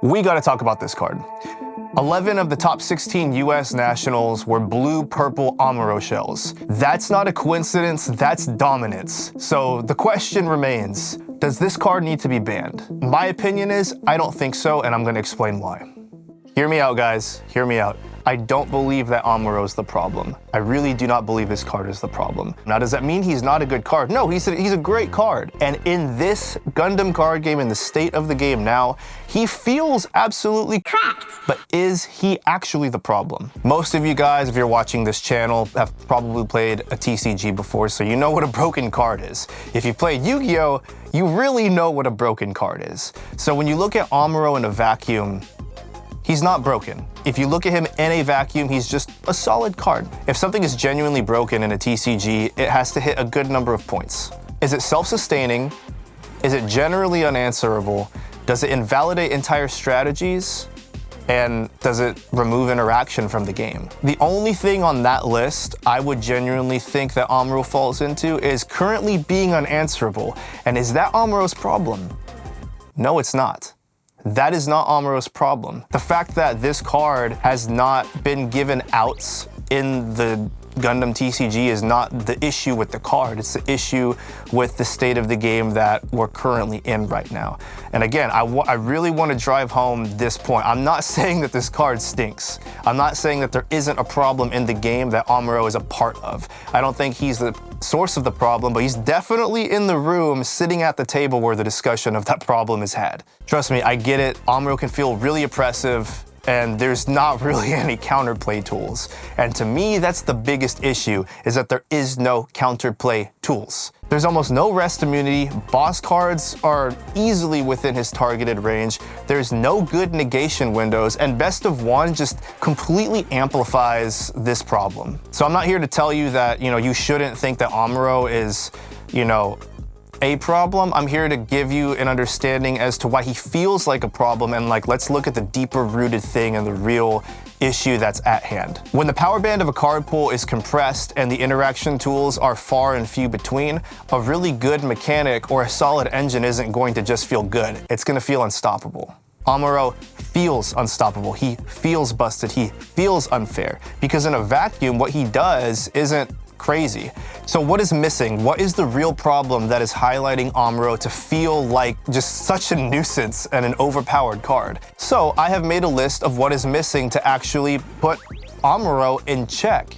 We gotta talk about this card. 11 of the top 16 US nationals were blue-purple Amuro shells. That's not a coincidence, that's dominance. So the question remains, does this card need to be banned? My opinion is, I don't think so, and I'm gonna explain why. Hear me out, guys, hear me out. I don't believe that Amuro is the problem. I really do not believe this card is the problem. Now, does that mean he's not a good card? No, he's a great card. And in this Gundam card game, in the state of the game now, he feels absolutely cracked. But is he actually the problem? Most of you guys, if you're watching this channel, have probably played a TCG before, so you know what a broken card is. If you played Yu-Gi-Oh, you really know what a broken card is. So when you look at Amuro in a vacuum, he's not broken. If you look at him in a vacuum, he's just a solid card. If something is genuinely broken in a TCG, it has to hit a good number of points. Is it self-sustaining? Is it generally unanswerable? Does it invalidate entire strategies? And does it remove interaction from the game? The only thing on that list I would genuinely think that Amuro falls into is currently being unanswerable. And is that Amuro's problem? No, it's not. That is not Amuro's problem. The fact that this card has not been given outs in the Gundam TCG is not the issue with the card. It's the issue with the state of the game that we're currently in right now. And again, I really want to drive home this point. I'm not saying that this card stinks. I'm not saying that there isn't a problem in the game that Amuro is a part of. I don't think he's the source of the problem, but he's definitely in the room sitting at the table where the discussion of that problem is had. Trust me, I get it. Amuro can feel really oppressive, and there's not really any counterplay tools. And to me, that's the biggest issue, is that there is no counterplay tools. There's almost no rest immunity, boss cards are easily within his targeted range, there's no good negation windows, and best of one just completely amplifies this problem. So I'm not here to tell you that, you shouldn't think that Amuro is, a problem. I'm here to give you an understanding as to why he feels like a problem, and let's look at the deeper rooted thing and the real issue that's at hand. When the power band of a card pool is compressed and the interaction tools are far and few between, a really good mechanic or a solid engine isn't going to just feel good. It's going to feel unstoppable. Amuro feels unstoppable. He feels busted. He feels unfair. Because in a vacuum, what he does isn't crazy. So what is missing? What is the real problem that is highlighting Amuro to feel like just such a nuisance and an overpowered card? So I have made a list of what is missing to actually put Amuro in check.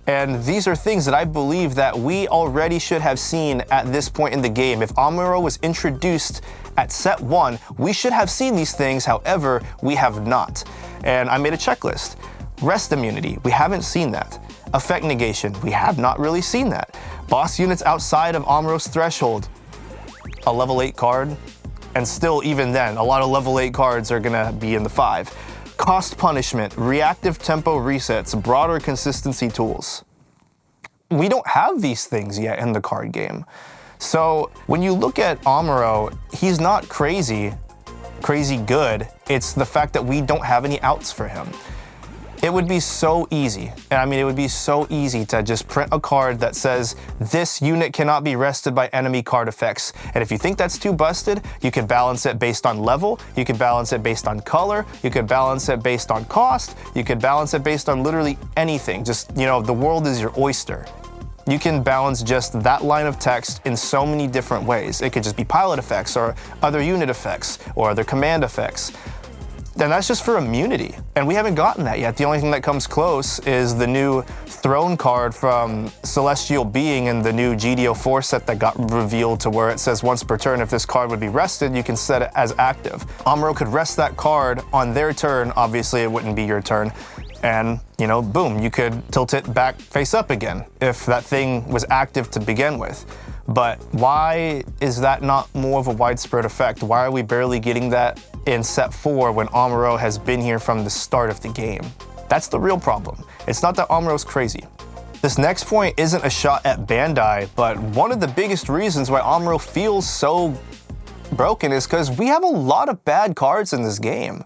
And these are things that I believe that we already should have seen at this point in the game. If Amuro was introduced at set 1, we should have seen these things, however, we have not. And I made a checklist. Rest immunity, we haven't seen that. Effect negation, we have not really seen that. Boss units outside of Amuro's threshold, a level 8 card, and still even then, a lot of level 8 cards are gonna be in the 5. Cost punishment, reactive tempo resets, broader consistency tools. We don't have these things yet in the card game. So when you look at Amuro, he's not crazy good. It's the fact that we don't have any outs for him. It would be so easy, and I mean, it would be so easy to just print a card that says, this unit cannot be rested by enemy card effects. And if you think that's too busted, you could balance it based on level, you could balance it based on color, you could balance it based on cost, you could balance it based on literally anything. Just, the world is your oyster. You can balance just that line of text in so many different ways. It could just be pilot effects, or other unit effects, or other command effects. And that's just for immunity. And we haven't gotten that yet. The only thing that comes close is the new throne card from Celestial Being in the new GDO4 set that got revealed, to where it says once per turn, if this card would be rested, you can set it as active. Amuro could rest that card on their turn. Obviously, it wouldn't be your turn. And, boom, you could tilt it back face up again if that thing was active to begin with. But why is that not more of a widespread effect? Why are we barely getting that in set 4 when Amuro has been here from the start of the game? That's the real problem. It's not that Amuro's crazy. This next point isn't a shot at Bandai, but one of the biggest reasons why Amuro feels so broken is because we have a lot of bad cards in this game.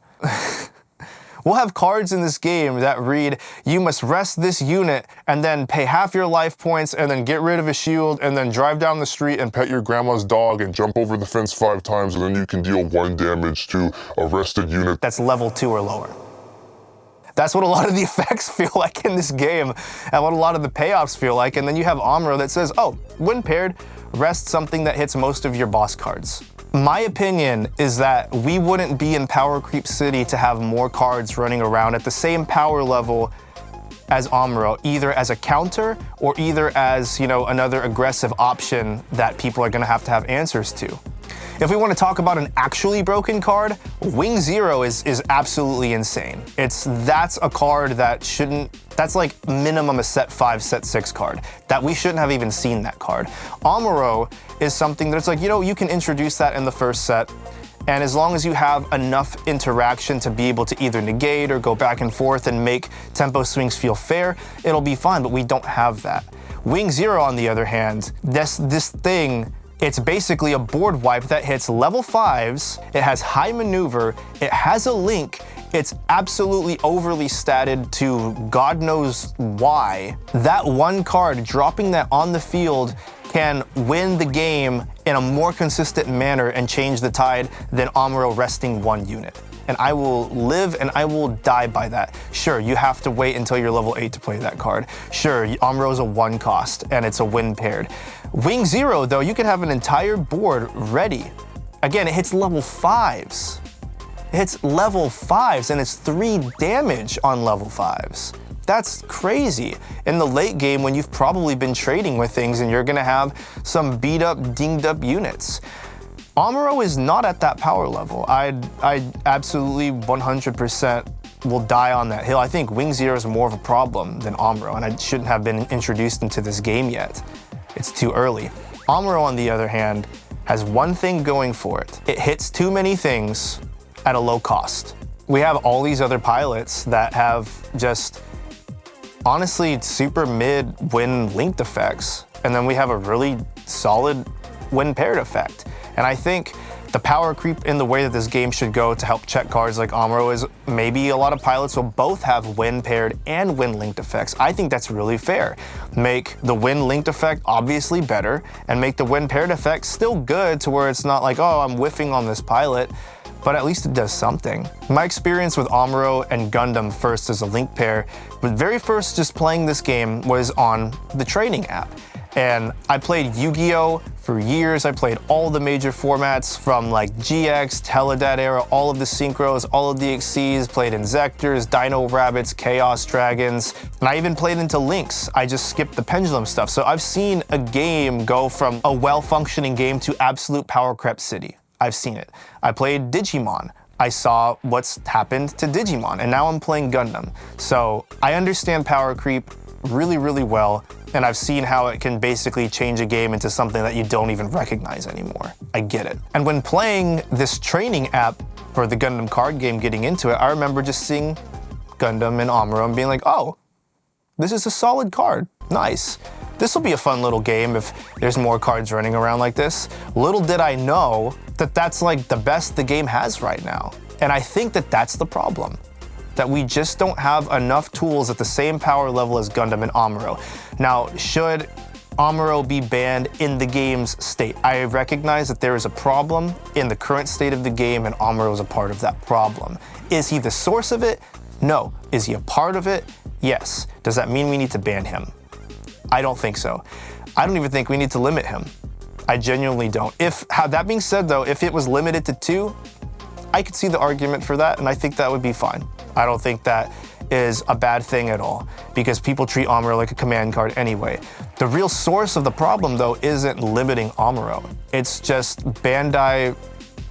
We'll have cards in this game that read, you must rest this unit and then pay half your life points and then get rid of a shield and then drive down the street and pet your grandma's dog and jump over the fence 5 times and then you can deal 1 damage to a rested unit. That's level 2 or lower. That's what a lot of the effects feel like in this game and what a lot of the payoffs feel like. And then you have Amuro that says, oh, when paired, rest something that hits most of your boss cards. My opinion is that we wouldn't be in Power Creep City to have more cards running around at the same power level as Amuro, either as a counter or either as, another aggressive option that people are gonna have answers to. If we want to talk about an actually broken card, Wing Zero is absolutely insane. That's a card that that's like minimum a set 5, set 6 card, that we shouldn't have even seen that card. Amuro is something that's like, you can introduce that in the first set, and as long as you have enough interaction to be able to either negate or go back and forth and make tempo swings feel fair, it'll be fine, but we don't have that. Wing Zero, on the other hand, this thing, it's basically a board wipe that hits level 5s, it has high maneuver, it has a link, it's absolutely overly statted to God knows why. That one card, dropping that on the field, can win the game in a more consistent manner and change the tide than Amuro resting 1 unit. And I will live and I will die by that. Sure, you have to wait until you're level 8 to play that card. Sure, Amuro's a 1 cost and it's a win paired. Wing Zero, though, you can have an entire board ready. Again, it hits level 5s. It hits level 5s and it's 3 damage on level 5s. That's crazy. In the late game when you've probably been trading with things and you're gonna have some beat up, dinged up units. Amuro is not at that power level. I absolutely 100% will die on that hill. I think Wing Zero is more of a problem than Amuro, and I shouldn't have been introduced into this game yet. It's too early. Amuro, on the other hand, has one thing going for it. It hits too many things at a low cost. We have all these other pilots that have just, honestly, super mid-win linked effects, and then we have a really solid win paired effect. And I think the power creep in the way that this game should go to help check cards like Amuro is maybe a lot of pilots will both have win paired and win linked effects. I think that's really fair. Make the win linked effect obviously better and make the win paired effect still good to where it's not like, oh, I'm whiffing on this pilot, but at least it does something. My experience with Amuro and Gundam first as a link pair, but very first just playing this game was on the training app. And I played Yu-Gi-Oh! For years. I played all the major formats from like GX, Teledat era, all of the Synchros, all of the XCs, played Inzectors, Dino Rabbits, Chaos Dragons, and I even played into Lynx. I just skipped the Pendulum stuff. So I've seen a game go from a well-functioning game to absolute power creep city. I've seen it. I played Digimon. I saw what's happened to Digimon, and now I'm playing Gundam. So I understand power creep really, really well, and I've seen how it can basically change a game into something that you don't even recognize anymore. I get it. And when playing this training app for the Gundam card game, getting into it, I remember just seeing Gundam and Amuro and being like, oh, this is a solid card, nice. This will be a fun little game if there's more cards running around like this. Little did I know that that's like the best the game has right now. And I think that that's the problem, that we just don't have enough tools at the same power level as Gundam and Amuro. Now, should Amuro be banned in the game's state? I recognize that there is a problem in the current state of the game and Amuro is a part of that problem. Is he the source of it? No. Is he a part of it? Yes. Does that mean we need to ban him? I don't think so. I don't even think we need to limit him. I genuinely don't. That being said though, if it was limited to 2, I could see the argument for that and I think that would be fine. I don't think that is a bad thing at all because people treat Amuro like a command card anyway. The real source of the problem though isn't limiting Amuro. It's just Bandai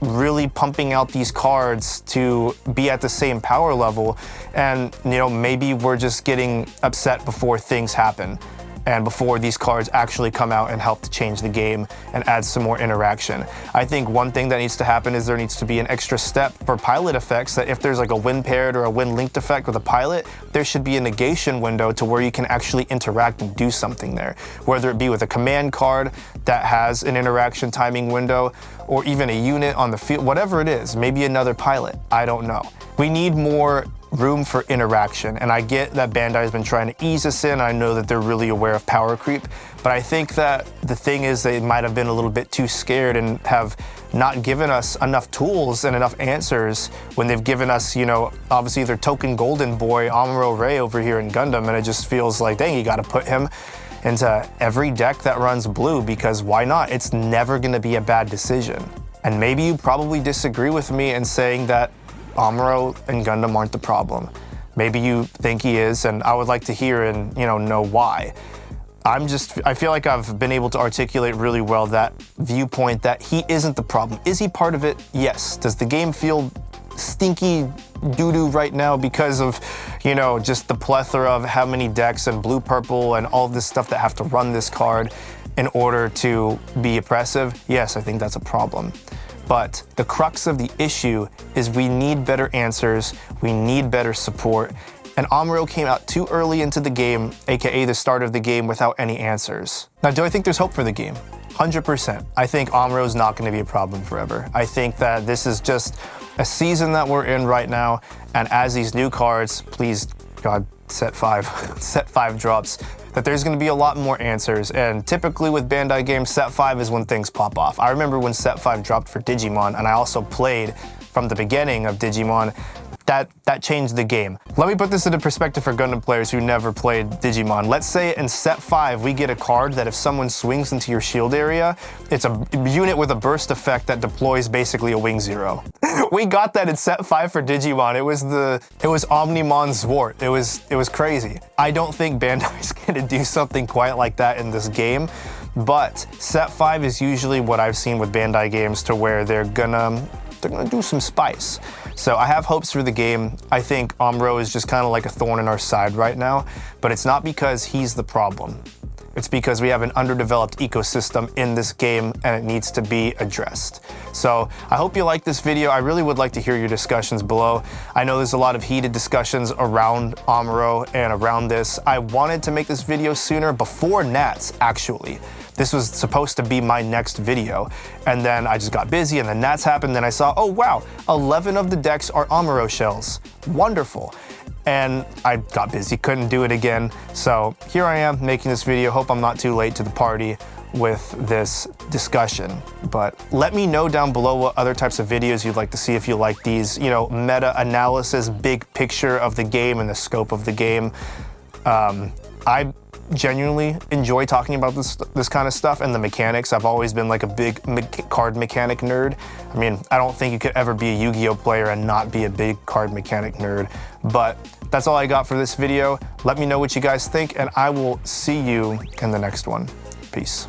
really pumping out these cards to be at the same power level and maybe we're just getting upset before things happen and before these cards actually come out and help to change the game and add some more interaction. I think one thing that needs to happen is there needs to be an extra step for pilot effects, that if there's like a win paired or a win linked effect with a pilot, there should be a negation window to where you can actually interact and do something there. Whether it be with a command card that has an interaction timing window or even a unit on the field, whatever it is, maybe another pilot, I don't know. We need more room for interaction. And I get that Bandai has been trying to ease us in. I know that they're really aware of power creep, but I think that the thing is they might have been a little bit too scared and have not given us enough tools and enough answers when they've given us, you know, obviously their token golden boy, Amuro Ray over here in Gundam, and it just feels like, dang, you gotta put him into every deck that runs blue, because why not? It's never gonna be a bad decision. And maybe you probably disagree with me in saying that Amuro and Gundam aren't the problem. Maybe you think he is, and I would like to hear and, you know why. I feel like I've been able to articulate really well that viewpoint that he isn't the problem. Is he part of it? Yes. Does the game feel stinky doo-doo right now because of, you know, just the plethora of how many decks and blue, purple, and all of this stuff that have to run this card in order to be oppressive? Yes, I think that's a problem. But the crux of the issue is we need better answers, we need better support, and Amuro came out too early into the game, aka the start of the game, without any answers. Now, do I think there's hope for the game? 100%. I think Amuro's not going to be a problem forever. I think that this is just a season that we're in right now, and as these new cards, please, God, set 5, set 5 drops, that there's going to be a lot more answers. And typically with Bandai games, set 5 is when things pop off. I remember when set 5 dropped for Digimon, and I also played from the beginning of Digimon. That changed the game. Let me put this into perspective for Gundam players who never played Digimon. Let's say in set 5 we get a card that if someone swings into your shield area, it's a unit with a burst effect that deploys basically a wing 0. We got that in set 5 for Digimon. It was Omnimon Zwart. It was crazy. I don't think Bandai's gonna do something quite like that in this game, but set 5 is usually what I've seen with Bandai games to where they're gonna do some spice. So I have hopes for the game. I think Amuro is just kind of like a thorn in our side right now, but it's not because he's the problem. It's because we have an underdeveloped ecosystem in this game and it needs to be addressed. So I hope you like this video. I really would like to hear your discussions below. I know there's a lot of heated discussions around Amuro and around this. I wanted to make this video sooner, before Nats actually. This was supposed to be my next video, and then I just got busy and then Nats happened, then I saw, oh wow, 11 of the decks are Amuro shells. Wonderful. And I got busy, couldn't do it again. So here I am making this video. Hope I'm not too late to the party with this discussion. But let me know down below what other types of videos you'd like to see if you like these, you know, meta-analysis, big picture of the game and the scope of the game. I genuinely enjoy talking about this kind of stuff and the mechanics. I've always been like a big card mechanic nerd. I mean, I don't think you could ever be a Yu-Gi-Oh player and not be a big card mechanic nerd. But that's all I got for this video. Let me know what you guys think, and I will see you in the next one. Peace.